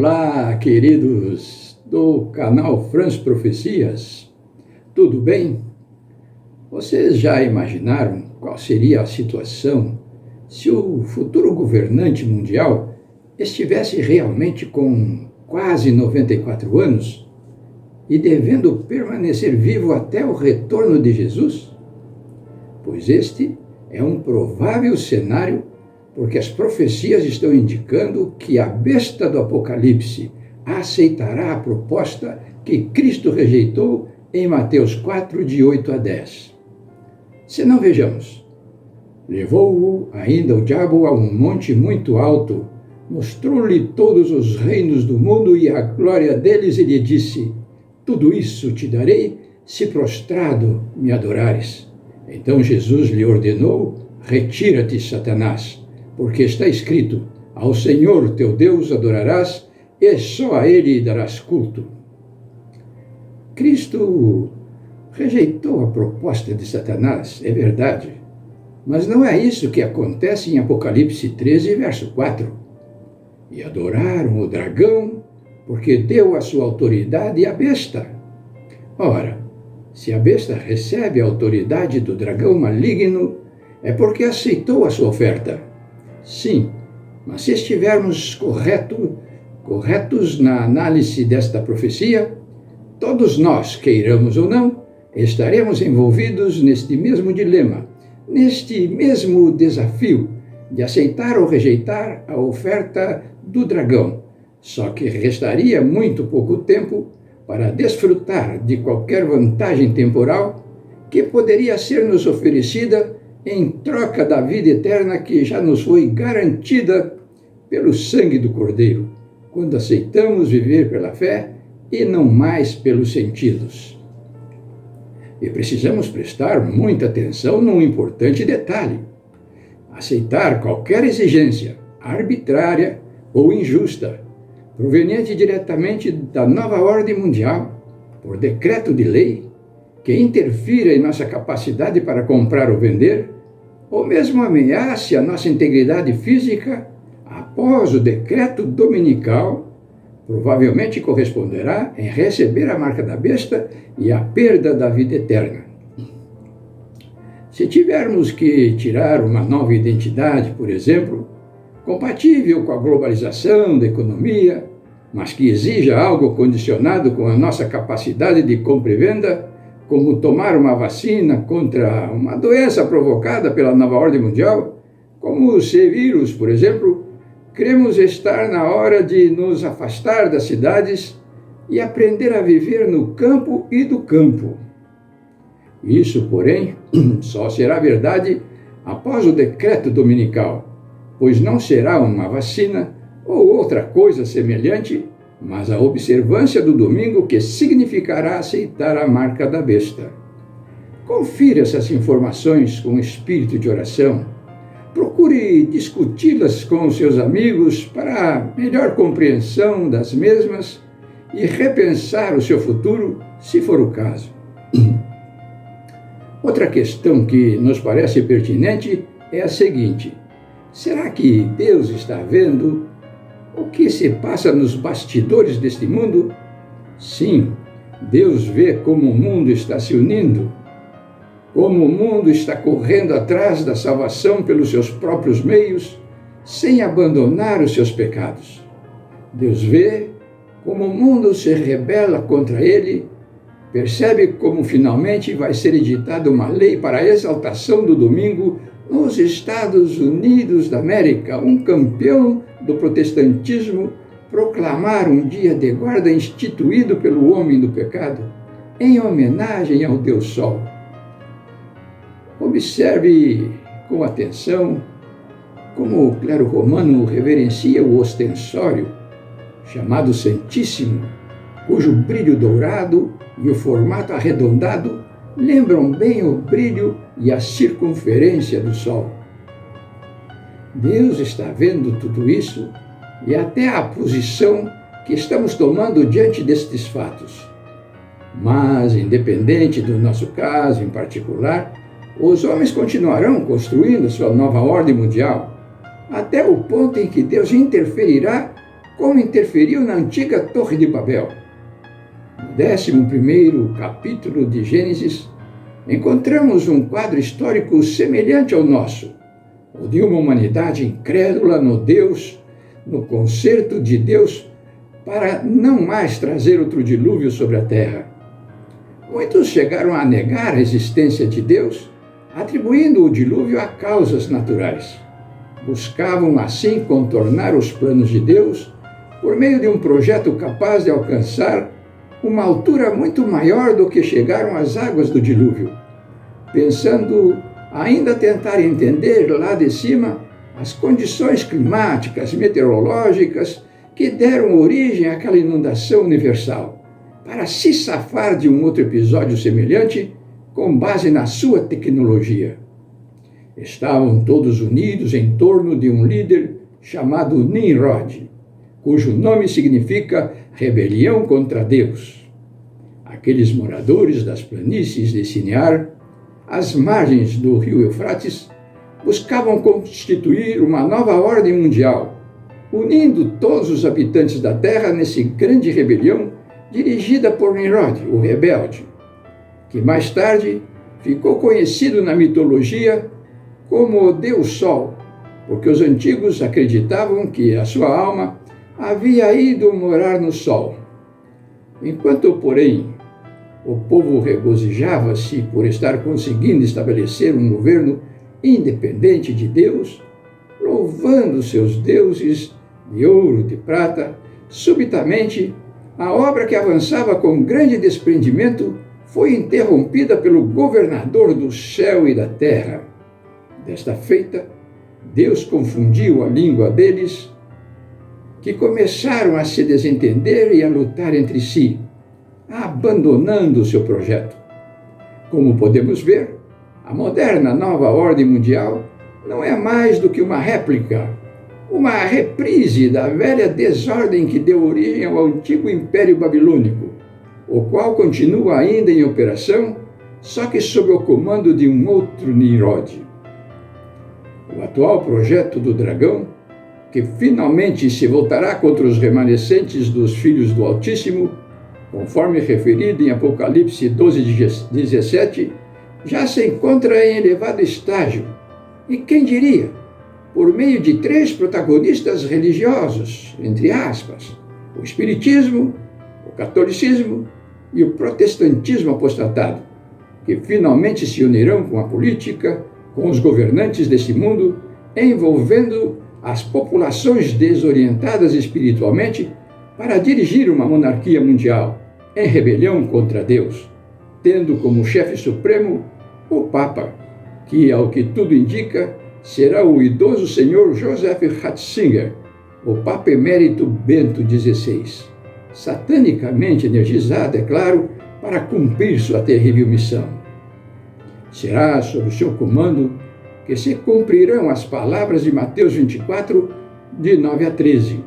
Olá, queridos do canal France Profecias, tudo bem? Vocês já imaginaram qual seria a situação se o futuro governante mundial estivesse realmente com quase 94 anos e devendo permanecer vivo até o retorno de Jesus? Pois este é um provável cenário, porque as profecias estão indicando que a besta do Apocalipse aceitará a proposta que Cristo rejeitou em Mateus 4, de 8 a 10. Se não, vejamos. Levou-o ainda o diabo a um monte muito alto, mostrou-lhe todos os reinos do mundo e a glória deles, e lhe disse: tudo isso te darei, se prostrado me adorares. Então Jesus lhe ordenou: retira-te, Satanás, porque está escrito: ao Senhor teu Deus adorarás, e só a Ele darás culto. Cristo rejeitou a proposta de Satanás, é verdade, mas não é isso que acontece em Apocalipse 13, verso 4. E adoraram o dragão, porque deu a sua autoridade à besta. Ora, se a besta recebe a autoridade do dragão maligno, é porque aceitou a sua oferta. Sim, mas se estivermos corretos na análise desta profecia, todos nós, queiramos ou não, estaremos envolvidos neste mesmo dilema, neste mesmo desafio de aceitar ou rejeitar a oferta do dragão. Só que restaria muito pouco tempo para desfrutar de qualquer vantagem temporal que poderia ser nos oferecida em troca da vida eterna que já nos foi garantida pelo sangue do Cordeiro, quando aceitamos viver pela fé e não mais pelos sentidos. E precisamos prestar muita atenção num importante detalhe: aceitar qualquer exigência arbitrária ou injusta, proveniente diretamente da nova ordem mundial, por decreto de lei, que interfira em nossa capacidade para comprar ou vender, ou mesmo ameace a nossa integridade física, após o decreto dominical, provavelmente corresponderá em receber a marca da besta e a perda da vida eterna. Se tivermos que tirar uma nova identidade, por exemplo, compatível com a globalização da economia, mas que exija algo condicionado com a nossa capacidade de compra e venda, como tomar uma vacina contra uma doença provocada pela nova ordem mundial, como o C-vírus, por exemplo, cremos estar na hora de nos afastar das cidades e aprender a viver no campo e do campo. Isso, porém, só será verdade após o decreto dominical, pois não será uma vacina ou outra coisa semelhante, mas a observância do domingo que significará aceitar a marca da besta. Confira essas informações com espírito de oração. Procure discuti-las com seus amigos para melhor compreensão das mesmas e repensar o seu futuro, se for o caso. Outra questão que nos parece pertinente é a seguinte: será que Deus está vendo o que se passa nos bastidores deste mundo? Sim, Deus vê como o mundo está se unindo, como o mundo está correndo atrás da salvação pelos seus próprios meios, sem abandonar os seus pecados. Deus vê como o mundo se rebela contra ele, percebe como finalmente vai ser editada uma lei para a exaltação do domingo nos Estados Unidos da América, um campeão do protestantismo proclamar um dia de guarda instituído pelo homem do pecado, em homenagem ao Deus Sol. Observe com atenção como o clero romano reverencia o ostensório, chamado Santíssimo, cujo brilho dourado e o formato arredondado lembram bem o brilho e a circunferência do Sol. Deus está vendo tudo isso e até a posição que estamos tomando diante destes fatos. Mas, independente do nosso caso em particular, os homens continuarão construindo sua nova ordem mundial, até o ponto em que Deus interferirá como interferiu na antiga Torre de Babel. No 11º capítulo de Gênesis, encontramos um quadro histórico semelhante ao nosso, o de uma humanidade incrédula no concerto de Deus para não mais trazer outro dilúvio sobre a terra. Muitos chegaram a negar a existência de Deus, atribuindo o dilúvio a causas naturais. Buscavam, assim, contornar os planos de Deus por meio de um projeto capaz de alcançar uma altura muito maior do que chegaram as águas do dilúvio, pensando ainda tentar entender lá de cima as condições climáticas, meteorológicas que deram origem àquela inundação universal, para se safar de um outro episódio semelhante com base na sua tecnologia. Estavam todos unidos em torno de um líder chamado Nimrod, cujo nome significa rebelião contra Deus. Aqueles moradores das planícies de Sinear, às margens do rio Eufrates, buscavam constituir uma nova ordem mundial, unindo todos os habitantes da terra nessa grande rebelião dirigida por Nimrod, o rebelde, que mais tarde ficou conhecido na mitologia como o Deus Sol, porque os antigos acreditavam que a sua alma havia ido morar no Sol. Enquanto, porém, o povo regozijava-se por estar conseguindo estabelecer um governo independente de Deus, louvando seus deuses de ouro, de prata, subitamente a obra que avançava com grande desprendimento foi interrompida pelo governador do céu e da terra. Desta feita, Deus confundiu a língua deles, que começaram a se desentender e a lutar entre si, abandonando o seu projeto. Como podemos ver, a moderna nova ordem mundial não é mais do que uma réplica, uma reprise da velha desordem que deu origem ao antigo Império Babilônico, o qual continua ainda em operação, só que sob o comando de um outro Nimrod. O atual projeto do dragão, que finalmente se voltará contra os remanescentes dos filhos do Altíssimo, conforme referido em Apocalipse 12:17, já se encontra em elevado estágio. E quem diria? Por meio de 3 protagonistas religiosos, entre aspas, o Espiritismo, o Catolicismo e o Protestantismo apostatado, que finalmente se unirão com a política, com os governantes deste mundo, envolvendo as populações desorientadas espiritualmente para dirigir uma monarquia mundial em rebelião contra Deus, tendo como chefe supremo o Papa, que, ao que tudo indica, será o idoso senhor Joseph Ratzinger, o Papa Emérito Bento XVI, satanicamente energizado, é claro, para cumprir sua terrível missão. Será sob seu comando que se cumprirão as palavras de Mateus 24, de 9 a 13.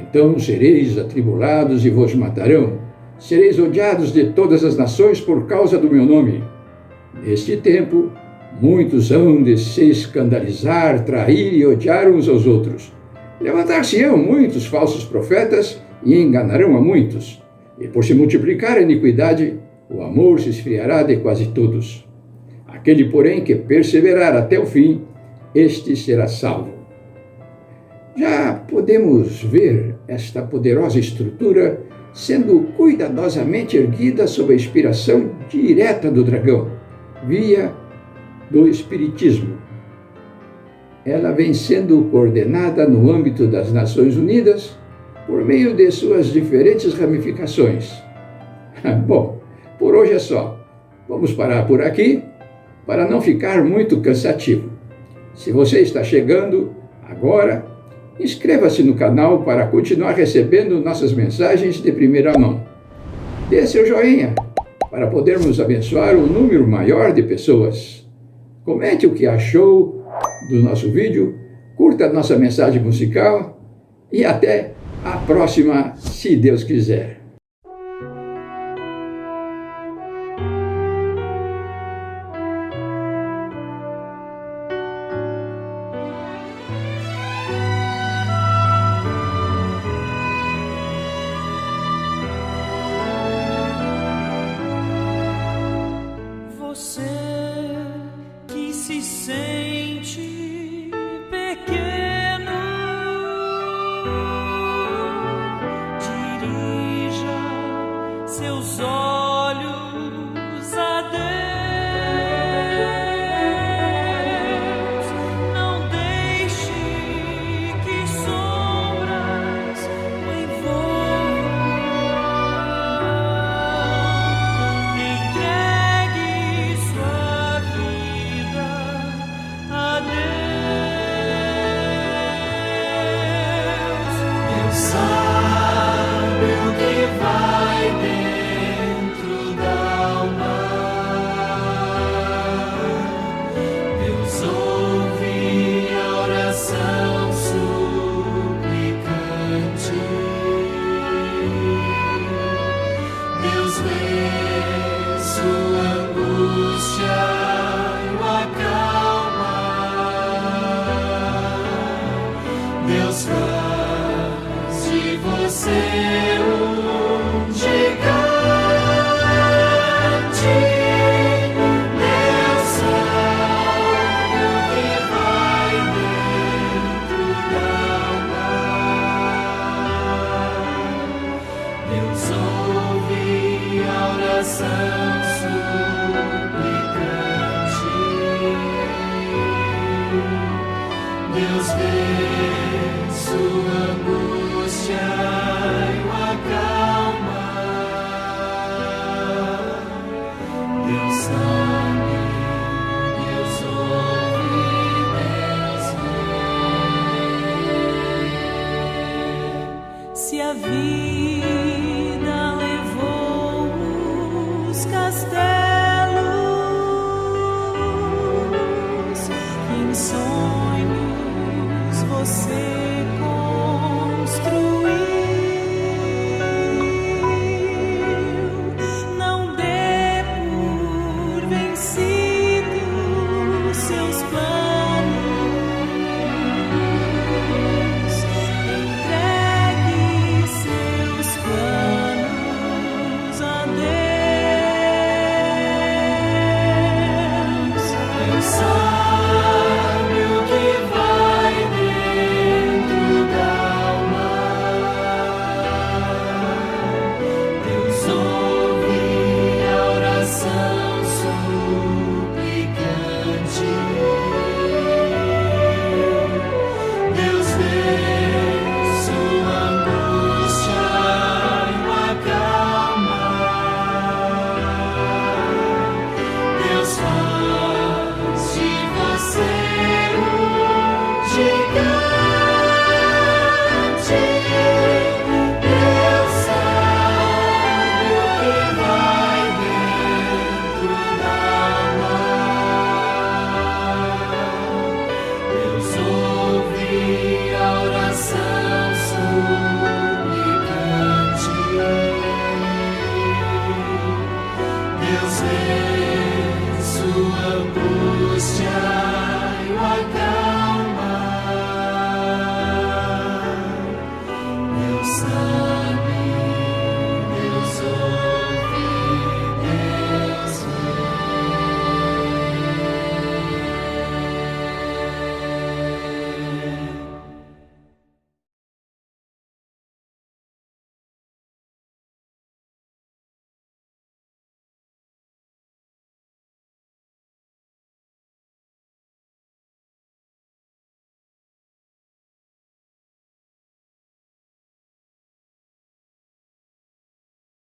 Então sereis atribulados e vos matarão, sereis odiados de todas as nações por causa do meu nome. Neste tempo, muitos hão de se escandalizar, trair e odiar uns aos outros. Levantar-se-ão muitos falsos profetas e enganarão a muitos. E por se multiplicar a iniquidade, o amor se esfriará de quase todos. Aquele, porém, que perseverar até o fim, este será salvo. Já podemos ver esta poderosa estrutura sendo cuidadosamente erguida sob a inspiração direta do dragão, via do Espiritismo. Ela vem sendo coordenada no âmbito das Nações Unidas por meio de suas diferentes ramificações. Bom, por hoje é só. Vamos parar por aqui para não ficar muito cansativo. Se você está chegando agora, inscreva-se no canal para continuar recebendo nossas mensagens de primeira mão. Dê seu joinha para podermos abençoar um número maior de pessoas. Comente o que achou do nosso vídeo, curta a nossa mensagem musical e até a próxima, se Deus quiser. seus olhos a Deus. Não deixe que sombras o envolvam. Entregue sua vida a Deus. Deus sabe o que vai dentro da alma. Deus ouve a oração suplicante. Deus vê sua angústia e o acalma. Deus faz de você um gigante. Deus sabe o que vai dentro da alma. Deus ouve a oração suplicante. Deus vê sua angústia e o acalma. Deus sabe, Deus ouve, Deus vê. Se a vida levou os castelos que em sonhos você construiu, não dê por vencidos seus planos. Entregue seus planos a Deus. Deus sabe o que vai dentro da alma. Deus ouve a oração suplicante. Deus vê sua angústia e o acalma. Deus faz de você um gigante. Deus sabe o que vai dentro da alma. Deus ouve a oração suplicante. Deus vê sua angústia e o acalma.